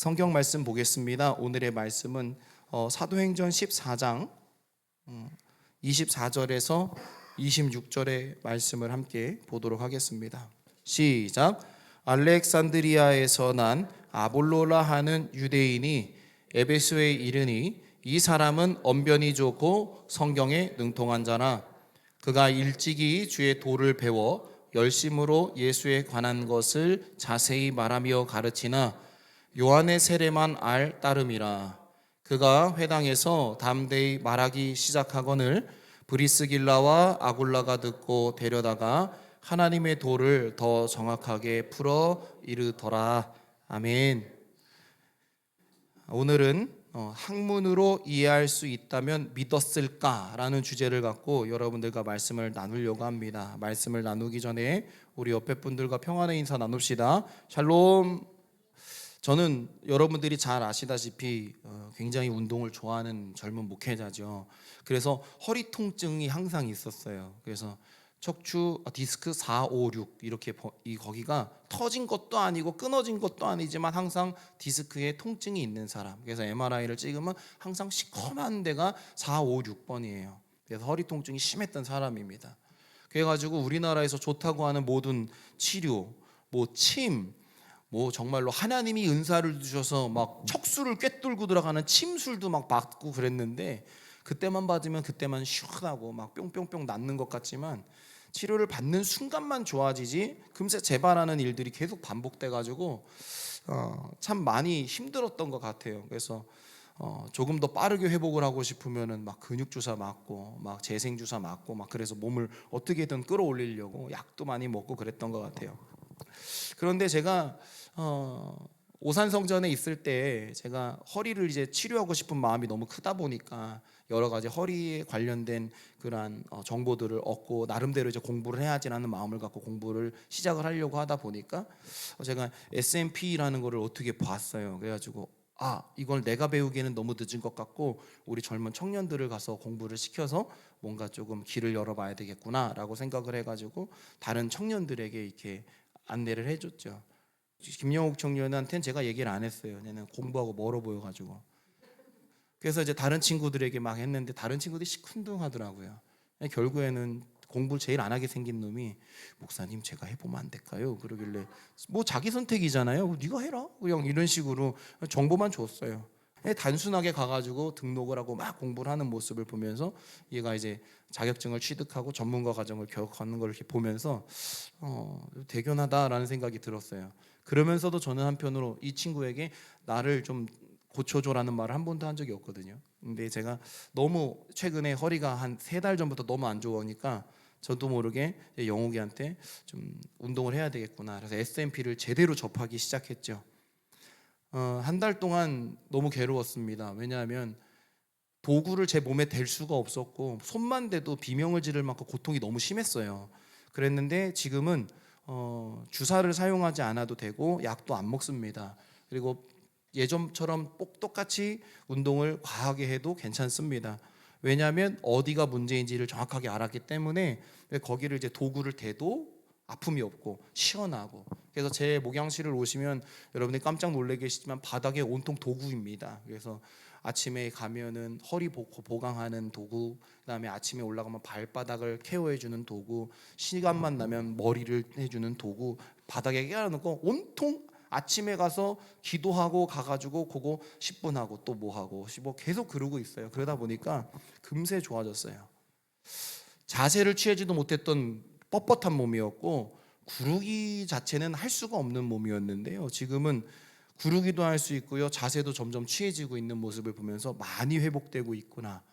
성경 말씀 보겠습니다. 오늘의 말씀은 사도행전 14장 24절에서 26절의 말씀을 함께 보도록 하겠습니다. 시작. 알렉산드리아에서 난 아볼로라 하는 유대인이 에베소에 이르니 이 사람은 언변이 좋고 성경에 능통한 자라. 그가 일찍이 주의 도를 배워 열심으로 예수에 관한 것을 자세히 말하며 가르치나 요한의 세례만 알 따름이라. 그가 회당에서 담대히 말하기 시작하거늘 브리스길라와 아굴라가 듣고 데려다가 하나님의 도를 더 정확하게 풀어 이르더라. 아멘. 오늘은 학문으로 이해할 수 있다면 믿었을까라는 주제를 갖고 여러분들과 말씀을 나누려고 합니다. 말씀을 나누기 전에 우리 옆에 분들과 평안의 인사 나눕시다. 샬롬. 저는 여러분들이 잘 아시다시피 굉장히 운동을 좋아하는 젊은 목회자죠. 그래서 허리 통증이 항상 있었어요. 그래서 척추 디스크 4, 5, 6 이렇게 거기가 터진 것도 아니고 끊어진 것도 아니지만 항상 디스크에 통증이 있는 사람. 그래서 MRI를 찍으면 항상 시커먼 데가 4, 5, 6번이에요. 그래서 허리 통증이 심했던 사람입니다. 그래가지고 우리나라에서 좋다고 하는 모든 치료, 침, 정말로 하나님이 은사를 주셔서 막 척수를 꿰뚫고 들어가는 침술도 막 받고 그랬는데 그때만 받으면 그때만 시원하고 막 뿅뿅뿅 낫는 것 같지만 치료를 받는 순간만 좋아지지 금세 재발하는 일들이 계속 반복돼가지고 참 많이 힘들었던 것 같아요. 그래서 조금 더 빠르게 회복을 하고 싶으면은 막 근육 주사 맞고 막 재생 주사 맞고 막 그래서 몸을 어떻게든 끌어올리려고 약도 많이 먹고 그랬던 것 같아요. 그런데 제가 오산성전에 있을 때 제가 허리를 이제 치료하고 싶은 마음이 너무 크다 보니까 여러 가지 허리에 관련된 그러한 정보들을 얻고 나름대로 이제 공부를 해야지라는 마음을 갖고 공부를 시작을 하려고 하다 보니까 제가 S&P라는 거를 어떻게 봤어요. 그래가지고 이걸 내가 배우기에는 너무 늦은 것 같고 우리 젊은 청년들을 가서 공부를 시켜서 뭔가 조금 길을 열어봐야 되겠구나라고 생각을 해가지고 다른 청년들에게 이렇게 안내를 해줬죠. 김영욱 청년한테는 제가 얘기를 안 했어요. 얘는 공부하고 멀어 보여가지고. 그래서 이제 다른 친구들에게 막 했는데 다른 친구들이 시큰둥하더라고요. 결국에는 공부를 제일 안 하게 생긴 놈이 목사님 제가 해보면 안 될까요? 그러길래 자기 선택이잖아요. 네가 해라. 그냥 이런 식으로 정보만 줬어요. 단순하게 가가지고 등록을 하고 막 공부를 하는 모습을 보면서 얘가 이제 자격증을 취득하고 전문가 과정을 겪는 걸 이렇게 보면서 대견하다라는 생각이 들었어요. 그러면서도 저는 한편으로 이 친구에게 나를 좀 고쳐줘라는 말을 한 번도 한 적이 없거든요. 근데 제가 너무 최근에 허리가 한 3달 전부터 너무 안 좋으니까 저도 모르게 영욱이한테 좀 운동을 해야 되겠구나. 그래서 S&P를 제대로 접하기 시작했죠. 한 달 동안 너무 괴로웠습니다. 왜냐하면 도구를 제 몸에 댈 수가 없었고 손만 대도 비명을 지를 만큼 고통이 너무 심했어요. 그랬는데 지금은 주사를 사용하지 않아도 되고 약도 안 먹습니다. 그리고 예전처럼 똑같이 운동을 과하게 해도 괜찮습니다. 왜냐하면 어디가 문제인지를 정확하게 알았기 때문에 거기를 이제 도구를 대도 아픔이 없고 시원하고. 그래서 제 목양실을 오시면 여러분들이 깜짝 놀래 계시지만 바닥에 온통 도구입니다. 그래서 아침에 가면은 허리 보강하는 도구, 그다음에 아침에 올라가면 발바닥을 케어해주는 도구, 시간만 나면 머리를 해주는 도구, 바닥에 깔아놓고 온통 아침에 가서 기도하고 가가지고 그거 10분 하고 또 뭐 하고 계속 그러고 있어요. 그러다 보니까 금세 좋아졌어요. 자세를 취하지도 못했던 뻣뻣한 몸이었고 구르기 자체는 할 수가 없는 몸이었는데요. 지금은 구르기도 할 수 있고요. 자세도 점점 취해지고 있는 모습을 보면서 많이 회복되고 있구나.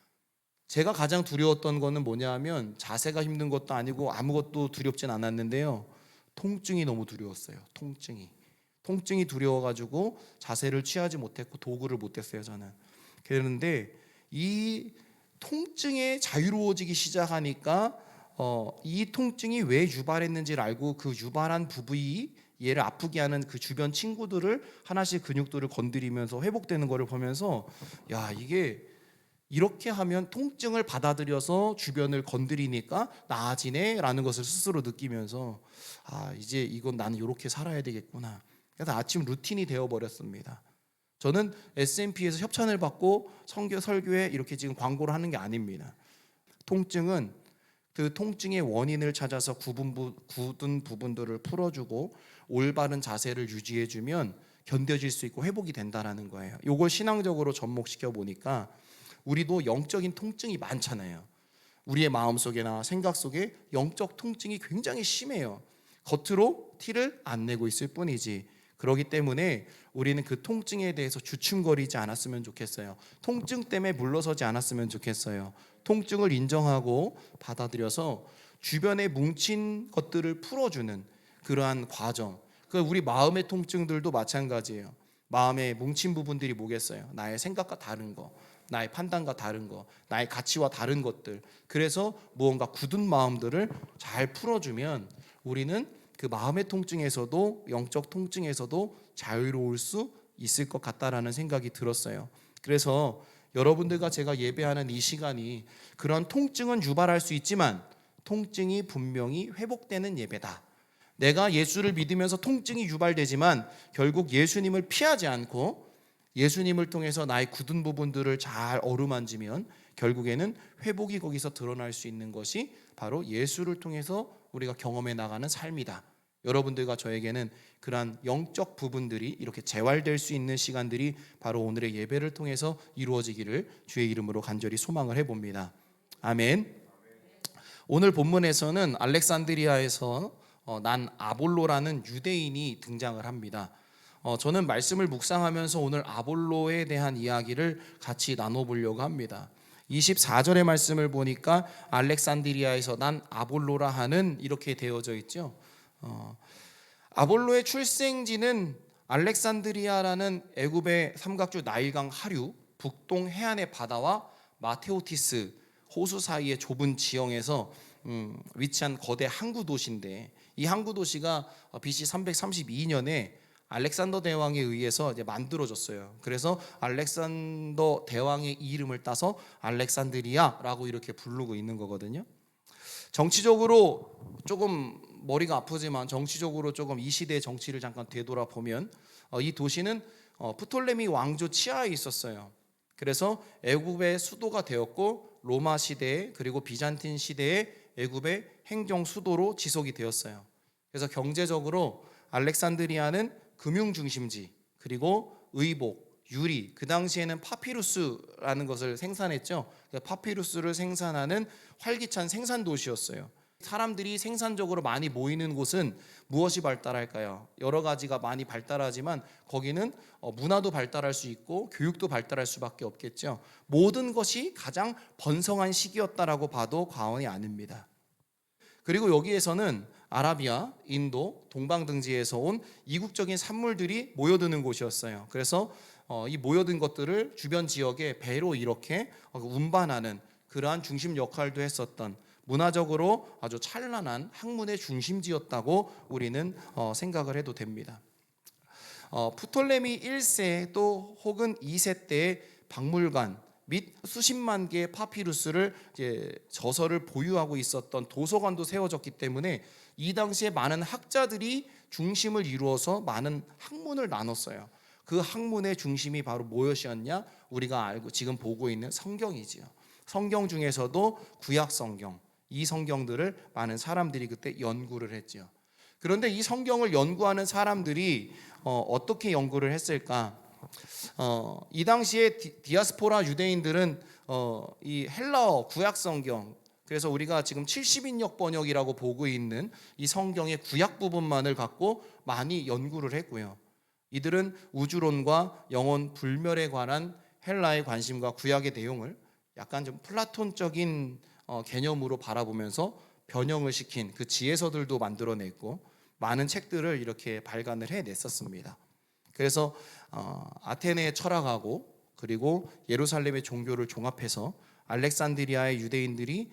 제가 가장 두려웠던 거는 뭐냐 하면 자세가 힘든 것도 아니고 아무것도 두렵진 않았는데요. 통증이 너무 두려웠어요. 통증이 두려워가지고 자세를 취하지 못했고 도구를 못했어요. 저는. 그런데 이 통증에 자유로워지기 시작하니까 이 통증이 왜 유발했는지를 알고 그 유발한 부위 얘를 아프게 하는 그 주변 친구들을 하나씩 근육들을 건드리면서 회복되는 것을 보면서 이게 이렇게 하면 통증을 받아들여서 주변을 건드리니까 나아지네라는 것을 스스로 느끼면서 이제 이건 나는 이렇게 살아야 되겠구나. 그래서 아침 루틴이 되어버렸습니다. 저는 S&P에서 협찬을 받고 설교에 이렇게 지금 광고를 하는 게 아닙니다. 통증은 그 통증의 원인을 찾아서 굳은 부분들을 풀어주고 올바른 자세를 유지해주면 견뎌질 수 있고 회복이 된다는 거예요. 이걸 신앙적으로 접목시켜 보니까 우리도 영적인 통증이 많잖아요. 우리의 마음속에나 생각 속에 영적 통증이 굉장히 심해요. 겉으로 티를 안 내고 있을 뿐이지. 그렇기 때문에 우리는 그 통증에 대해서 주춤거리지 않았으면 좋겠어요. 통증 때문에 물러서지 않았으면 좋겠어요. 통증을 인정하고 받아들여서 주변에 뭉친 것들을 풀어주는 그러한 과정. 우리 마음의 통증들도 마찬가지예요. 마음에 뭉친 부분들이 뭐겠어요? 나의 생각과 다른 거, 나의 판단과 다른 거, 나의 가치와 다른 것들. 그래서 무언가 굳은 마음들을 잘 풀어주면 우리는 그 마음의 통증에서도 영적 통증에서도 자유로울 수 있을 것 같다라는 생각이 들었어요. 그래서 여러분들과 제가 예배하는 이 시간이 그런 통증은 유발할 수 있지만 통증이 분명히 회복되는 예배다. 내가 예수를 믿으면서 통증이 유발되지만 결국 예수님을 피하지 않고 예수님을 통해서 나의 굳은 부분들을 잘 어루만지면 결국에는 회복이 거기서 드러날 수 있는 것이 바로 예수를 통해서 우리가 경험해 나가는 삶이다. 여러분들과 저에게는 그러한 영적 부분들이 이렇게 재활될 수 있는 시간들이 바로 오늘의 예배를 통해서 이루어지기를 주의 이름으로 간절히 소망을 해봅니다. 아멘. 오늘 본문에서는 알렉산드리아에서 난 아볼로라는 유대인이 등장을 합니다. 저는 말씀을 묵상하면서 오늘 아볼로에 대한 이야기를 같이 나눠보려고 합니다. 24절의 말씀을 보니까 알렉산드리아에서 난 아볼로라 하는 이렇게 되어져 있죠. 아볼로의 출생지는 알렉산드리아라는 애굽의 삼각주 나일강 하류 북동 해안의 바다와 마테오티스 호수 사이의 좁은 지형에서 위치한 거대 항구 도시인데 이 항구 도시가 BC 332년에 알렉산더 대왕에 의해서 이제 만들어졌어요. 그래서 알렉산더 대왕의 이름을 따서 알렉산드리아라고 이렇게 부르고 있는 거거든요. 정치적으로 조금 머리가 아프지만 정치적으로 조금 이 시대의 정치를 잠깐 되돌아보면 이 도시는 프톨레미 왕조 치하에 있었어요. 그래서 애굽의 수도가 되었고 로마 시대에 그리고 비잔틴 시대에 애굽의 행정 수도로 지속이 되었어요. 그래서 경제적으로 알렉산드리아는 금융 중심지 그리고 의복, 유리, 그 당시에는 파피루스라는 것을 생산했죠. 파피루스를 생산하는 활기찬 생산 도시였어요. 사람들이 생산적으로 많이 모이는 곳은 무엇이 발달할까요? 여러 가지가 많이 발달하지만 거기는 문화도 발달할 수 있고 교육도 발달할 수밖에 없겠죠. 모든 것이 가장 번성한 시기였다라고 봐도 과언이 아닙니다. 그리고 여기에서는 아라비아, 인도, 동방 등지에서 온 이국적인 산물들이 모여드는 곳이었어요. 그래서 이 모여든 것들을 주변 지역에 배로 이렇게 운반하는 그러한 중심 역할도 했었던 문화적으로 아주 찬란한 학문의 중심지였다고 우리는 생각을 해도 됩니다. 프톨레미 1세 또 혹은 2세 때의 박물관 및 수십만 개의 파피루스를 저서를 보유하고 있었던 도서관도 세워졌기 때문에 이 당시에 많은 학자들이 중심을 이루어서 많은 학문을 나눴어요. 그 학문의 중심이 바로 무엇이었냐? 우리가 알고 지금 보고 있는 성경이지요. 성경 중에서도 구약 성경, 이 성경들을 많은 사람들이 그때 연구를 했죠. 그런데 이 성경을 연구하는 사람들이 어떻게 연구를 했을까? 이 당시에 디아스포라 유대인들은 이 헬라어 구약 성경, 그래서 우리가 지금 70인역 번역이라고 보고 있는 이 성경의 구약 부분만을 갖고 많이 연구를 했고요. 이들은 우주론과 영혼 불멸에 관한 헬라의 관심과 구약의 내용을 약간 좀 플라톤적인 개념으로 바라보면서 변형을 시킨 그 지혜서들도 만들어냈고 많은 책들을 이렇게 발간을 해냈었습니다. 그래서 아테네의 철학하고 그리고 예루살렘의 종교를 종합해서 알렉산드리아의 유대인들이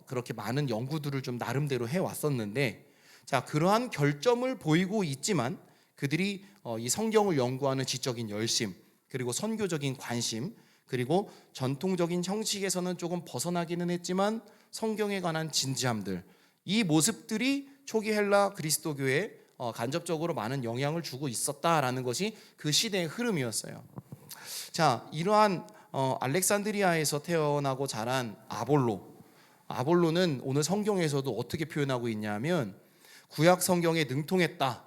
그렇게 많은 연구들을 좀 나름대로 해왔었는데, 자, 그러한 결점을 보이고 있지만 그들이 이 성경을 연구하는 지적인 열심 그리고 선교적인 관심 그리고 전통적인 형식에서는 조금 벗어나기는 했지만 성경에 관한 진지함들, 이 모습들이 초기 헬라 그리스도교의 간접적으로 많은 영향을 주고 있었다라는 것이 그 시대의 흐름이었어요. 자, 이러한 알렉산드리아에서 태어나고 자란 아볼로는 오늘 성경에서도 어떻게 표현하고 있냐면 구약 성경에 능통했다,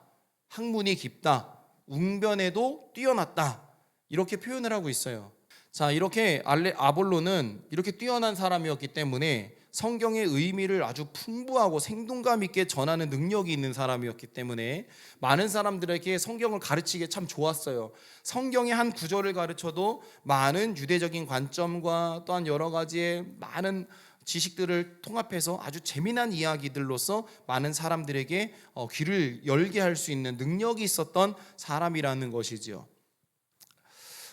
학문이 깊다, 웅변에도 뛰어났다, 이렇게 표현을 하고 있어요. 자, 이렇게 아볼로는 이렇게 뛰어난 사람이었기 때문에 성경의 의미를 아주 풍부하고 생동감 있게 전하는 능력이 있는 사람이었기 때문에 많은 사람들에게 성경을 가르치기에 참 좋았어요. 성경의 한 구절을 가르쳐도 많은 유대적인 관점과 또한 여러 가지의 많은 지식들을 통합해서 아주 재미난 이야기들로서 많은 사람들에게 귀를 열게 할 수 있는 능력이 있었던 사람이라는 것이지요.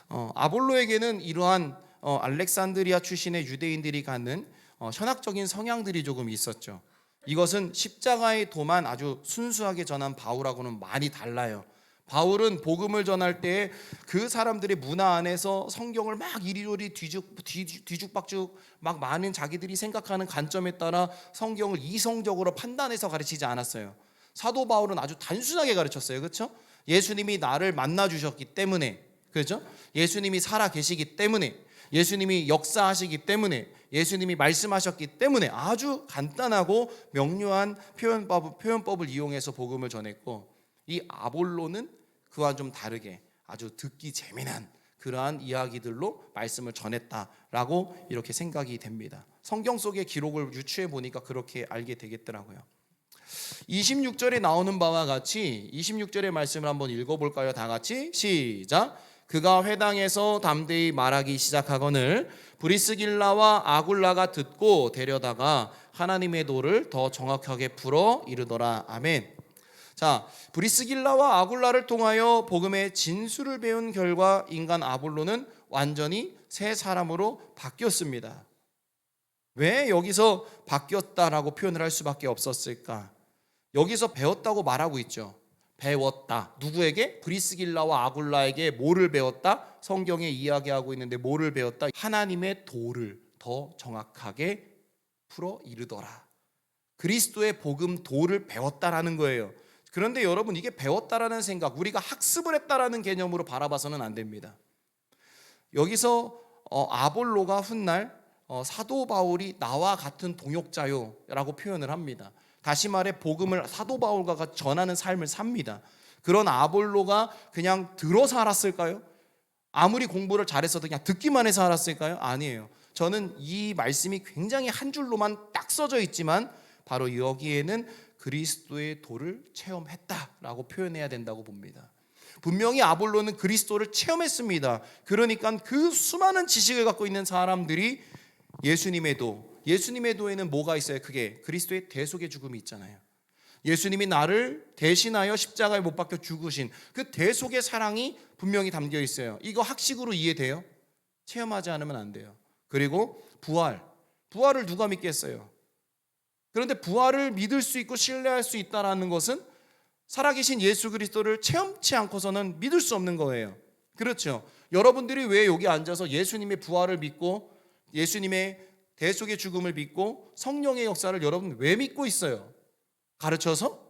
아볼로에게는 이러한 알렉산드리아 출신의 유대인들이 갖는 현학적인 성향들이 조금 있었죠. 이것은 십자가의 도만 아주 순수하게 전한 바울하고는 많이 달라요. 바울은 복음을 전할 때 그 사람들의 문화 안에서 성경을 막 이리저리 뒤죽박죽 막 많은 자기들이 생각하는 관점에 따라 성경을 이성적으로 판단해서 가르치지 않았어요. 사도 바울은 아주 단순하게 가르쳤어요. 그렇죠? 예수님이 나를 만나 주셨기 때문에, 그렇죠? 예수님이 살아 계시기 때문에, 예수님이 역사하시기 때문에, 예수님이 말씀하셨기 때문에 아주 간단하고 명료한 표현법을 이용해서 복음을 전했고, 이 아볼로는 그와 좀 다르게 아주 듣기 재미난 그러한 이야기들로 말씀을 전했다라고 이렇게 생각이 됩니다. 성경 속의 기록을 유추해 보니까 그렇게 알게 되겠더라고요. 26절에 나오는 바와 같이 26절의 말씀을 한번 읽어볼까요? 다 같이 시작. 그가 회당에서 담대히 말하기 시작하거늘 브리스길라와 아굴라가 듣고 데려다가 하나님의 도를 더 정확하게 풀어 이르더라. 아멘. 자, 브리스길라와 아굴라를 통하여 복음의 진수를 배운 결과 인간 아볼로는 완전히 새 사람으로 바뀌었습니다. 왜 여기서 바뀌었다라고 표현을 할 수밖에 없었을까? 여기서 배웠다고 말하고 있죠. 배웠다. 누구에게? 브리스길라와 아굴라에게 뭐를 배웠다? 성경에 이야기하고 있는데 뭐를 배웠다? 하나님의 도를 더 정확하게 풀어 이르더라. 그리스도의 복음 도를 배웠다라는 거예요. 그런데 여러분, 이게 배웠다라는 생각, 우리가 학습을 했다라는 개념으로 바라봐서는 안 됩니다. 여기서 아볼로가 훗날 사도 바울이 나와 같은 동역자요라고 표현을 합니다. 다시 말해 복음을 사도 바울과 같이 전하는 삶을 삽니다. 그런 아볼로가 그냥 들어 살았을까요? 아무리 공부를 잘했어도 그냥 듣기만 해서 살았을까요? 아니에요. 저는 이 말씀이 굉장히 한 줄로만 딱 써져 있지만 바로 여기에는 그리스도의 도를 체험했다라고 표현해야 된다고 봅니다. 분명히 아볼로는 그리스도를 체험했습니다. 그러니까 그 수많은 지식을 갖고 있는 사람들이 예수님의 도에는 뭐가 있어요? 그게 그리스도의 대속의 죽음이 있잖아요. 예수님이 나를 대신하여 십자가에 못 박혀 죽으신 그 대속의 사랑이 분명히 담겨 있어요. 이거 학식으로 이해돼요? 체험하지 않으면 안 돼요. 그리고 부활을 누가 믿겠어요? 그런데 부활을 믿을 수 있고 신뢰할 수 있다는 것은 살아계신 예수 그리스도를 체험치 않고서는 믿을 수 없는 거예요. 그렇죠? 여러분들이 왜 여기 앉아서 예수님의 부활을 믿고 예수님의 대속의 죽음을 믿고 성령의 역사를 여러분 왜 믿고 있어요? 가르쳐서?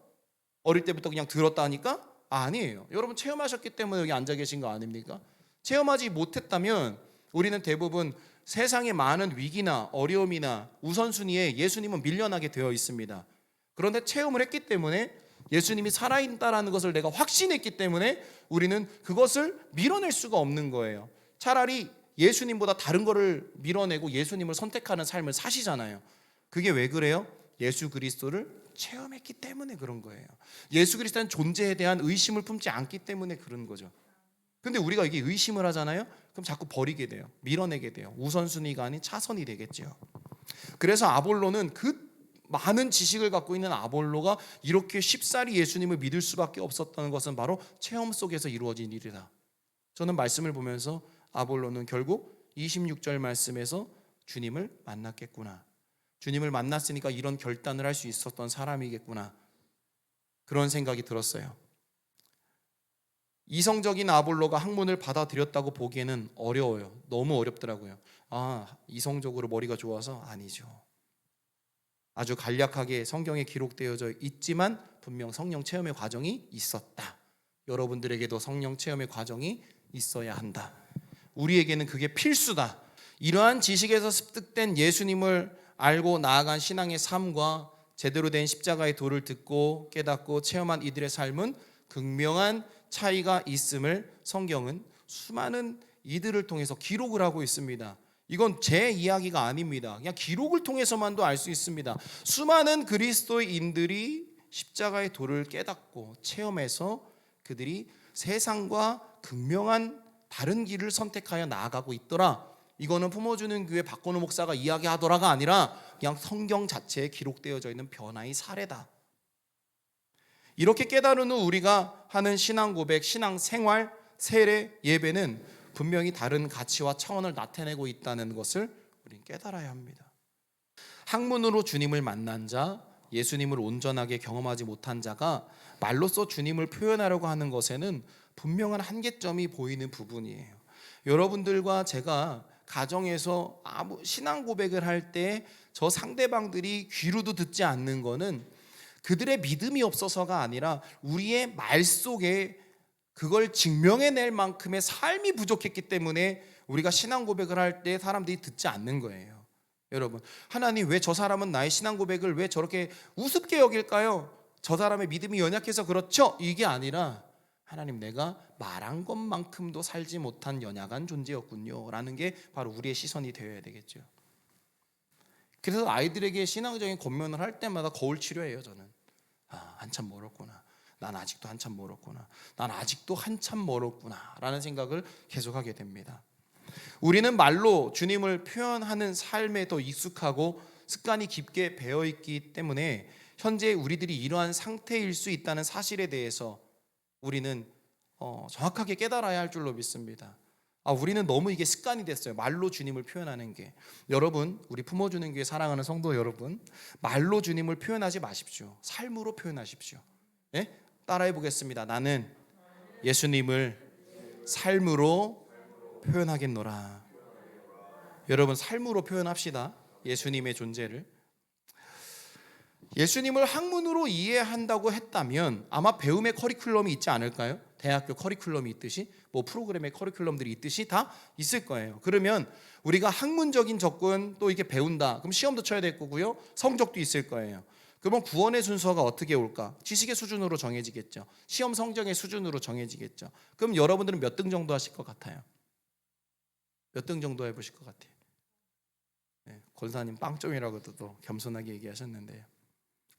어릴 때부터 그냥 들었다 하니까? 아니에요. 여러분 체험하셨기 때문에 여기 앉아 계신 거 아닙니까? 체험하지 못했다면 우리는 대부분 세상의 많은 위기나 어려움이나 우선순위에 예수님은 밀려나게 되어 있습니다. 그런데 체험을 했기 때문에 예수님이 살아있다라는 것을 내가 확신했기 때문에 우리는 그것을 밀어낼 수가 없는 거예요. 차라리 예수님보다 다른 거를 밀어내고 예수님을 선택하는 삶을 사시잖아요. 그게 왜 그래요? 예수 그리스도를 체험했기 때문에 그런 거예요. 예수 그리스도의 존재에 대한 의심을 품지 않기 때문에 그런 거죠. 근데 우리가 이게 의심을 하잖아요. 그럼 자꾸 버리게 돼요. 밀어내게 돼요. 우선순위가 아닌 차선이 되겠죠. 그래서 아볼로는 그 많은 지식을 갖고 있는 아볼로가 이렇게 쉽사리 예수님을 믿을 수밖에 없었다는 것은 바로 체험 속에서 이루어진 일이다. 저는 말씀을 보면서 아볼로는 결국 26절 말씀에서 주님을 만났겠구나. 주님을 만났으니까 이런 결단을 할 수 있었던 사람이겠구나. 그런 생각이 들었어요. 이성적인 아볼로가 학문을 받아들였다고 보기에는 어려워요. 너무 어렵더라고요. 이성적으로 머리가 좋아서 아니죠. 아주 간략하게 성경에 기록되어져 있지만 분명 성령 체험의 과정이 있었다. 여러분들에게도 성령 체험의 과정이 있어야 한다. 우리에게는 그게 필수다. 이러한 지식에서 습득된 예수님을 알고 나아간 신앙의 삶과 제대로 된 십자가의 도를 듣고 깨닫고 체험한 이들의 삶은 극명한 차이가 있음을 성경은 수많은 이들을 통해서 기록을 하고 있습니다. 이건 제 이야기가 아닙니다. 그냥 기록을 통해서만도 알 수 있습니다. 수많은 그리스도인들이 십자가의 도를 깨닫고 체험해서 그들이 세상과 극명한 다른 길을 선택하여 나아가고 있더라. 이거는 품어주는 교회 박건우 목사가 이야기하더라가 아니라 그냥 성경 자체에 기록되어져 있는 변화의 사례다. 이렇게 깨달은 후 우리가 하는 신앙 고백, 신앙 생활, 세례, 예배는 분명히 다른 가치와 차원을 나타내고 있다는 것을 우리는 깨달아야 합니다. 학문으로 주님을 만난 자, 예수님을 온전하게 경험하지 못한 자가 말로써 주님을 표현하려고 하는 것에는 분명한 한계점이 보이는 부분이에요. 여러분들과 제가 가정에서 신앙 고백을 할 때 저 상대방들이 귀로도 듣지 않는 거는 그들의 믿음이 없어서가 아니라 우리의 말 속에 그걸 증명해낼 만큼의 삶이 부족했기 때문에 우리가 신앙 고백을 할 때 사람들이 듣지 않는 거예요. 여러분, 하나님 왜 저 사람은 나의 신앙 고백을 왜 저렇게 우습게 여길까요? 저 사람의 믿음이 연약해서 그렇죠? 이게 아니라 하나님, 내가 말한 것만큼도 살지 못한 연약한 존재였군요 라는 게 바로 우리의 시선이 되어야 되겠죠. 그래서 아이들에게 신앙적인 권면을 할 때마다 거울 치료해요. 저는 한참 멀었구나, 난 아직도 한참 멀었구나, 난 아직도 한참 멀었구나 라는 생각을 계속하게 됩니다. 우리는 말로 주님을 표현하는 삶에 더 익숙하고 습관이 깊게 배어있기 때문에 현재 우리들이 이러한 상태일 수 있다는 사실에 대해서 우리는 정확하게 깨달아야 할 줄로 믿습니다. 우리는 너무 이게 습관이 됐어요. 말로 주님을 표현하는 게. 여러분, 우리 품어주는 교회 사랑하는 성도 여러분, 말로 주님을 표현하지 마십시오. 삶으로 표현하십시오. 네? 따라해 보겠습니다. 나는 예수님을 삶으로 표현하겠노라. 여러분, 삶으로 표현합시다. 예수님의 존재를. 예수님을 학문으로 이해한다고 했다면 아마 배움의 커리큘럼이 있지 않을까요? 대학교 커리큘럼이 있듯이 프로그램의 커리큘럼들이 있듯이 다 있을 거예요. 그러면 우리가 학문적인 접근 또 이게 배운다. 그럼 시험도 쳐야 될 거고요. 성적도 있을 거예요. 그러면 구원의 순서가 어떻게 올까? 지식의 수준으로 정해지겠죠. 시험 성적의 수준으로 정해지겠죠. 그럼 여러분들은 몇 등 정도 하실 것 같아요? 몇 등 정도 해보실 것 같아요? 네, 권사님 빵점이라고도 또 겸손하게 얘기하셨는데요.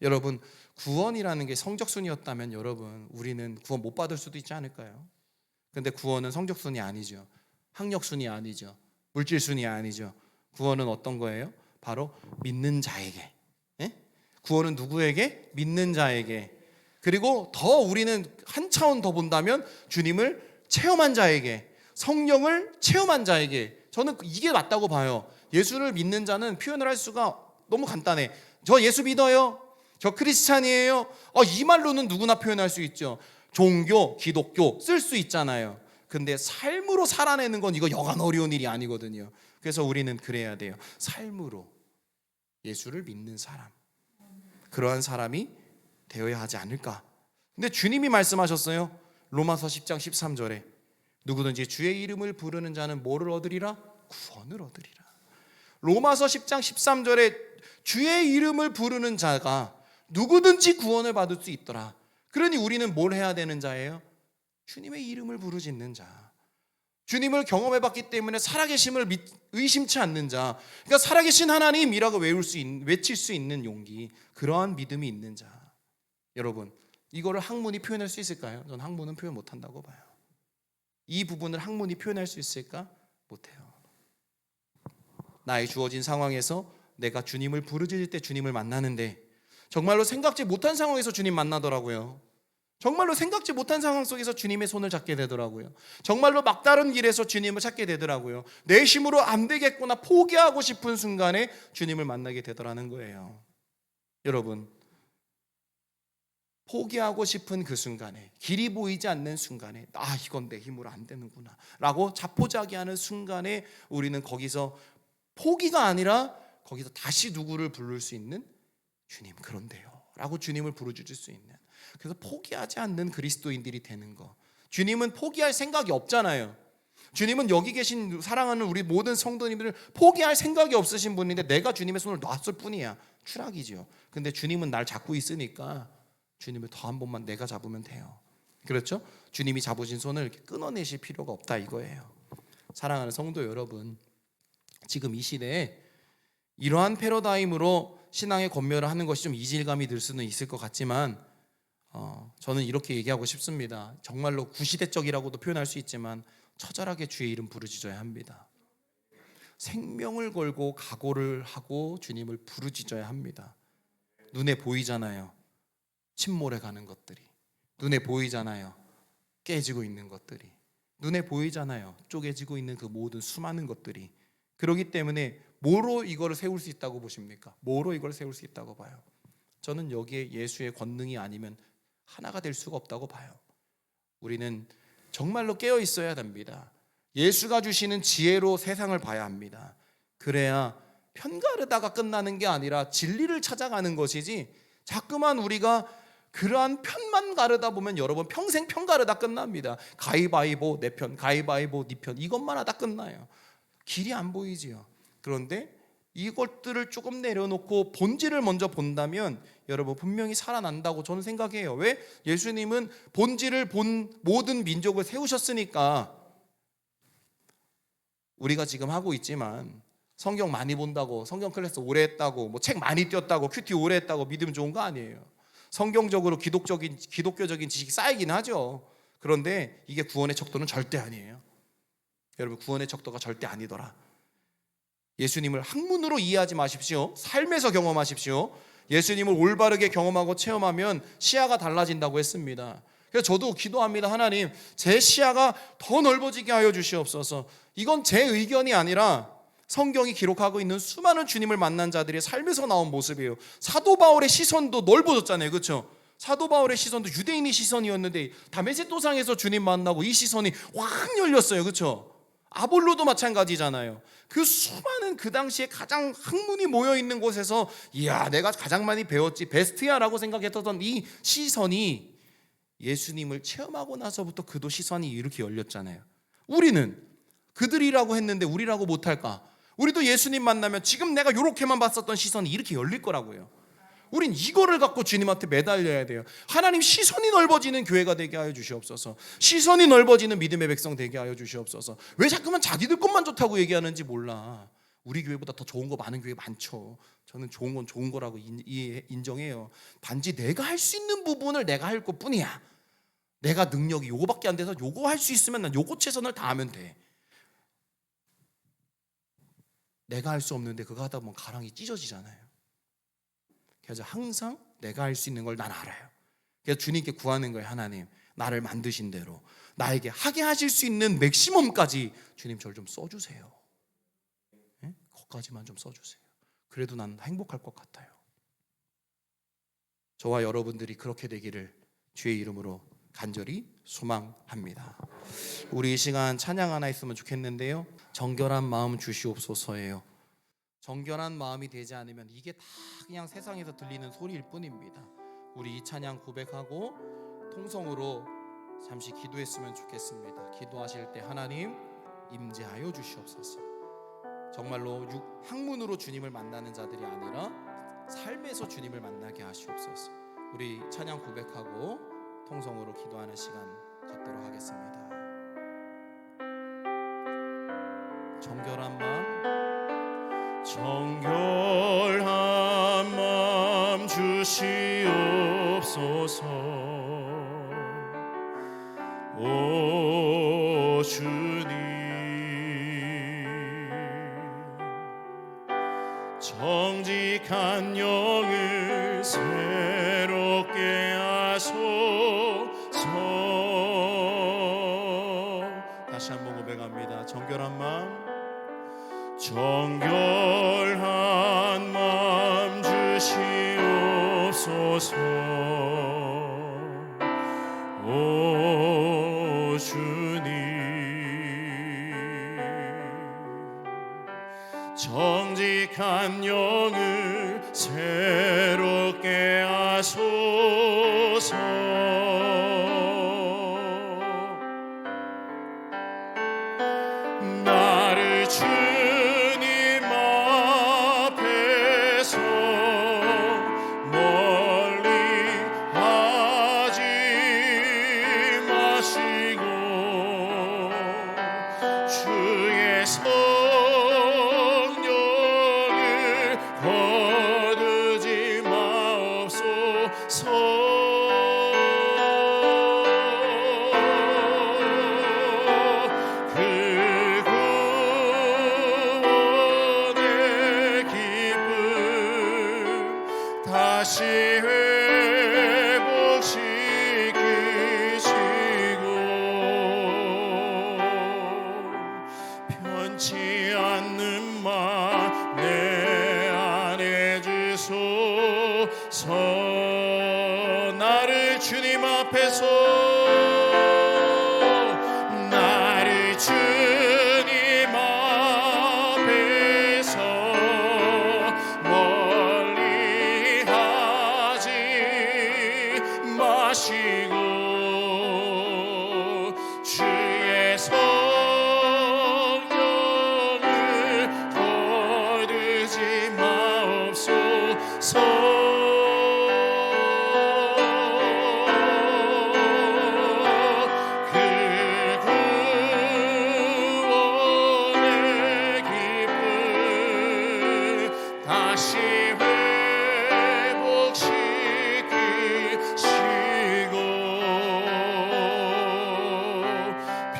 여러분, 구원이라는 게 성적순이었다면 여러분, 우리는 구원 못 받을 수도 있지 않을까요? 근데 구원은 성적순이 아니죠. 학력순이 아니죠. 물질순이 아니죠. 구원은 어떤 거예요? 바로 믿는 자에게. 구원은 누구에게? 믿는 자에게. 그리고 더 우리는 한 차원 더 본다면 주님을 체험한 자에게, 성령을 체험한 자에게. 저는 이게 맞다고 봐요. 예수를 믿는 자는 표현을 할 수가 너무 간단해. 저 예수 믿어요. 저 크리스찬이에요. 이 말로는 누구나 표현할 수 있죠. 종교, 기독교 쓸 수 있잖아요. 근데 삶으로 살아내는 건 이거 여간 어려운 일이 아니거든요. 그래서 우리는 그래야 돼요. 삶으로 예수를 믿는 사람, 그러한 사람이 되어야 하지 않을까. 근데 주님이 말씀하셨어요. 로마서 10장 13절에 누구든지 주의 이름을 부르는 자는 뭐를 얻으리라? 구원을 얻으리라. 로마서 10장 13절에 주의 이름을 부르는 자가 누구든지 구원을 받을 수 있더라. 그러니 우리는 뭘 해야 되는 자예요? 주님의 이름을 부르짖는 자, 주님을 경험해봤기 때문에 살아계심을 의심치 않는 자, 그러니까 살아계신 하나님이라고 외칠 수 있는 용기, 그러한 믿음이 있는 자. 여러분, 이거를 학문이 표현할 수 있을까요? 저는 학문은 표현 못한다고 봐요. 이 부분을 학문이 표현할 수 있을까? 못해요. 나의 주어진 상황에서 내가 주님을 부르짖을 때 주님을 만나는데 정말로 생각지 못한 상황에서 주님 만나더라고요. 정말로 생각지 못한 상황 속에서 주님의 손을 잡게 되더라고요. 정말로 막다른 길에서 주님을 찾게 되더라고요. 내 힘으로 안 되겠구나 포기하고 싶은 순간에 주님을 만나게 되더라는 거예요. 여러분, 포기하고 싶은 그 순간에, 길이 보이지 않는 순간에 이건 내 힘으로 안 되는구나 라고 자포자기하는 순간에 우리는 거기서 포기가 아니라 거기서 다시 누구를 부를 수 있는 주님, 그런데요 라고 주님을 부르짖을 수 있는, 그래서 포기하지 않는 그리스도인들이 되는 거. 주님은 포기할 생각이 없잖아요. 주님은 여기 계신 사랑하는 우리 모든 성도님들을 포기할 생각이 없으신 분인데 내가 주님의 손을 놨을 뿐이야. 추락이죠. 근데 주님은 날 잡고 있으니까 주님을 더 한 번만 내가 잡으면 돼요. 그렇죠? 주님이 잡으신 손을 이렇게 끊어내실 필요가 없다 이거예요. 사랑하는 성도 여러분, 지금 이 시대에 이러한 패러다임으로 신앙의 권면을 하는 것이 좀 이질감이 들 수는 있을 것 같지만 저는 이렇게 얘기하고 싶습니다. 정말로 구시대적이라고도 표현할 수 있지만 처절하게 주의 이름 부르짖어야 합니다. 생명을 걸고 각오를 하고 주님을 부르짖어야 합니다. 눈에 보이잖아요. 침몰해 가는 것들이. 눈에 보이잖아요. 깨지고 있는 것들이. 눈에 보이잖아요. 쪼개지고 있는 그 모든 수많은 것들이. 그렇기 때문에 뭐로 이거를 세울 수 있다고 보십니까? 뭐로 이걸 세울 수 있다고 봐요? 저는 여기에 예수의 권능이 아니면 하나가 될 수가 없다고 봐요. 우리는 정말로 깨어 있어야 됩니다. 예수가 주시는 지혜로 세상을 봐야 합니다. 그래야 편가르다가 끝나는 게 아니라 진리를 찾아가는 것이지, 자꾸만 우리가 그러한 편만 가르다 보면 여러분 평생 편 가르다 끝납니다. 가위바위보 내 편, 가위바위보 네 편, 이것만 하다 끝나요. 길이 안 보이지요. 그런데 이것들을 조금 내려놓고 본질을 먼저 본다면 여러분 분명히 살아난다고 저는 생각해요. 왜? 예수님은 본질을 본 모든 민족을 세우셨으니까. 우리가 지금 하고 있지만 성경 많이 본다고, 성경 클래스 오래 했다고, 뭐 책 많이 띄었다고, 큐티 오래 했다고 믿으면 좋은 거 아니에요. 성경적으로 기독교적인 지식이 쌓이긴 하죠. 그런데 이게 구원의 척도는 절대 아니에요. 여러분, 구원의 척도가 절대 아니더라. 예수님을 학문으로 이해하지 마십시오. 삶에서 경험하십시오. 예수님을 올바르게 경험하고 체험하면 시야가 달라진다고 했습니다. 그래서 저도 기도합니다. 하나님, 제 시야가 더 넓어지게 하여 주시옵소서. 이건 제 의견이 아니라 성경이 기록하고 있는 수많은 주님을 만난 자들의 삶에서 나온 모습이에요. 사도 바울의 시선도 넓어졌잖아요. 그렇죠? 사도 바울의 시선도 유대인의 시선이었는데 다메섹 도상에서 주님 만나고 이 시선이 확 열렸어요. 그렇죠? 아볼로도 마찬가지잖아요. 그 수많은 그 당시에 가장 학문이 모여있는 곳에서 이야, 내가 가장 많이 배웠지, 베스트야 라고 생각했던 이 시선이 예수님을 체험하고 나서부터 그도 시선이 이렇게 열렸잖아요. 우리는 그들이라고 했는데 우리라고 못할까? 우리도 예수님 만나면 지금 내가 이렇게만 봤었던 시선이 이렇게 열릴 거라고요. 우린 이거를 갖고 주님한테 매달려야 돼요. 하나님, 시선이 넓어지는 교회가 되게 하여 주시옵소서. 시선이 넓어지는 믿음의 백성 되게 하여 주시옵소서. 왜 자꾸만 자기들 것만 좋다고 얘기하는지 몰라. 우리 교회보다 더 좋은 거 많은 교회 많죠. 저는 좋은 건 좋은 거라고 인정해요. 단지 내가 할 수 있는 부분을 내가 할 것뿐이야. 내가 능력이 요거밖에 안 돼서 요거 할 수 있으면 난 요거 최선을 다하면 돼. 내가 할 수 없는데 그거 하다 보면 가랑이 찢어지잖아요. 그래서 항상 내가 할 수 있는 걸 난 알아요. 그래서 주님께 구하는 거예요. 하나님, 나를 만드신 대로 나에게 하게 하실 수 있는 맥시멈까지 주님 저를 좀 써주세요. 네? 거기까지만 좀 써주세요. 그래도 난 행복할 것 같아요. 저와 여러분들이 그렇게 되기를 주의 이름으로 간절히 소망합니다. 우리 이 시간 찬양 하나 있으면 좋겠는데요. 정결한 마음 주시옵소서예요. 정결한 마음이 되지 않으면 이게 다 그냥 세상에서 들리는 소리일 뿐입니다. 우리 이 찬양 고백하고 통성으로 잠시 기도했으면 좋겠습니다. 기도하실 때 하나님 임재하여 주시옵소서. 정말로 학문으로 주님을 만나는 자들이 아니라 삶에서 주님을 만나게 하시옵소서. 우리 찬양 고백하고 통성으로 기도하는 시간 갖도록 하겠습니다. 정결한 마음 주시옵소서. 오 주님, 정직한 영을 새롭게 하소서. 다시 한번 고백합니다. 정결한 마음 주시옵소서. 오 주님, 정직한 영을 새롭게 하소서. 나를 주님 앞에서 멀리 하지 마시고 주의 성령을 거두지 마옵소서. 다시 회복시키시고 변치 않는 맘 내 안에 주소서. 나를 주님 앞에서 나를 주님 앞에서 마시고 주의 성령을 거두지 마옵소서. 그 구원의 기쁨 다시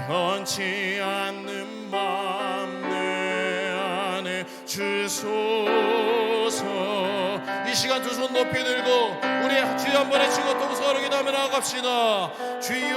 변치 않는 맘 내 안에 주소서. 이 시간 두 손 높이 들고 우리 주여 한 번에 치고 통성으로 기도하며 나아갑시다. 주여,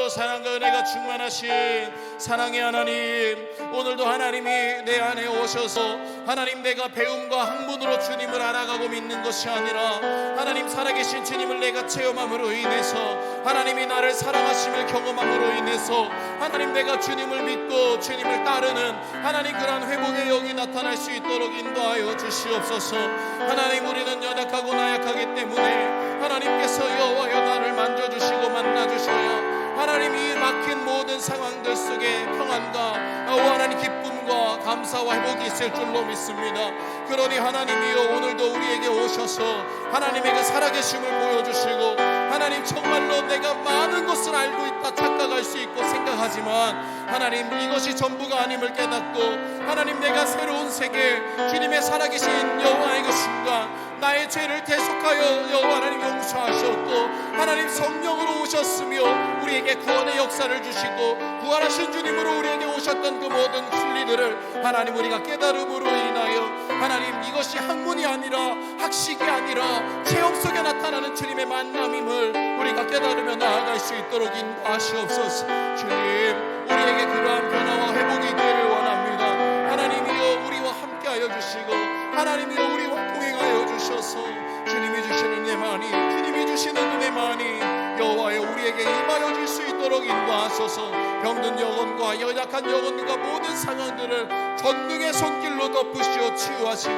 사랑과 은혜가 충만하신 사랑의 하나님, 오늘도 하나님이 내 안에 오셔서 하나님 내가 배움과 학문으로 주님을 알아가고 믿는 것이 아니라 하나님 살아계신 주님을 내가 체험함으로 인해서 하나님이 나를 사랑하심을 경험함으로 인해서 하나님 내가 주님을 믿고 주님을 따르는 하나님 그러한 회복의 영이 나타날 수 있도록 인도하여 주시옵소서. 하나님 우리는 연약하고 나약하기 때문에 하나님께서 여호와여 나를 만져주시고 만나주셔야 하나님 이 막힌 모든 상황들 속에 평안과 하나님 기쁨과 감사와 회복이 있을 줄로 믿습니다. 그러니 하나님이여 오늘도 우리에게 오셔서 하나님의 그 살아계심을 보여주시고 하나님 정말로 내가 많은 것을 알고 있다 착각할 수 있고 생각하지만 하나님 이것이 전부가 아님을 깨닫고 하나님 내가 새로운 세계 주님의 살아계신 여호와의 그 순간 나의 죄를 대속하여 여호와 하나님 용서하셨고 하나님 성령으로 오셨으며 우리에게 구원의 역사를 주시고 부활하신 주님으로 우리에게 오셨던 그 모든 진리들을 하나님 우리가 깨달음으로 인하여 하나님 이것이 학문이 아니라 학식이 아니라 체험 속에 나타나는 주님의 만남임을 우리가 깨달으며 나아갈 수 있도록 인도하시옵소서. 주님 우리에게 그러한 변화와 회복이 되길 원합니다. 하나님이여 우리와 함께하여 주시고 하나님이여 우리와 동행하여 주셔서 주님이 주시는 은혜만이 주님이 주시는 은혜만이 여호와여 우리에게 임하여 줄 수 있도록 인도하소서. 병든 영혼과 연약한 영혼과 모든 상황들을 전능의 손길로 덮으시어 치유하시고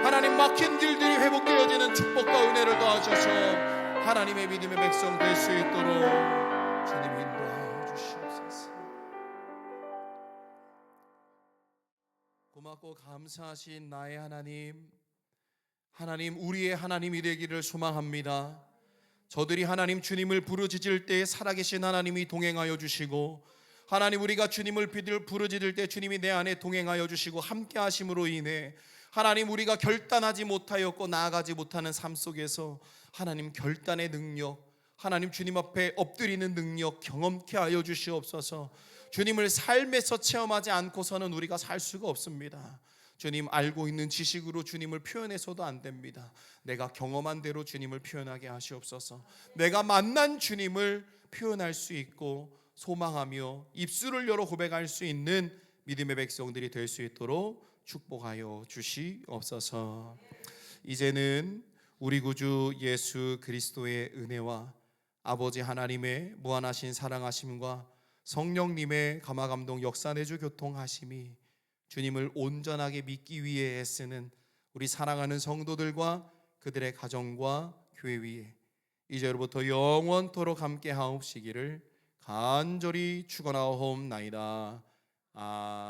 하나님 막힌 길들이 회복되어지는 축복과 은혜를 더하셔서 하나님의 믿음의 백성 될 수 있도록 주님 인도하여 주시옵소서. 고맙고 감사하신 나의 하나님, 하나님 우리의 하나님이 되기를 소망합니다. 저들이 하나님 주님을 부르짖을 때 살아계신 하나님이 동행하여 주시고 하나님 우리가 주님을 부르짖을 때 주님이 내 안에 동행하여 주시고 함께 하심으로 인해 하나님 우리가 결단하지 못하였고 나아가지 못하는 삶 속에서 하나님 결단의 능력, 하나님 주님 앞에 엎드리는 능력 경험케 하여 주시옵소서. 주님을 삶에서 체험하지 않고서는 우리가 살 수가 없습니다. 주님 알고 있는 지식으로 주님을 표현해서도 안 됩니다. 내가 경험한 대로 주님을 표현하게 하시옵소서. 내가 만난 주님을 표현할 수 있고 소망하며 입술을 열어 고백할 수 있는 믿음의 백성들이 될 수 있도록 축복하여 주시옵소서. 이제는 우리 구주 예수 그리스도의 은혜와 아버지 하나님의 무한하신 사랑하심과 성령님의 감화감동 역사 내주 교통하심이 주님을 온전하게 믿기 위해 애쓰는 우리 사랑하는 성도들과 그들의 가정과 교회 위에 이제로부터 영원토록 함께 하옵시기를 간절히 축원하옵나이다. 아멘.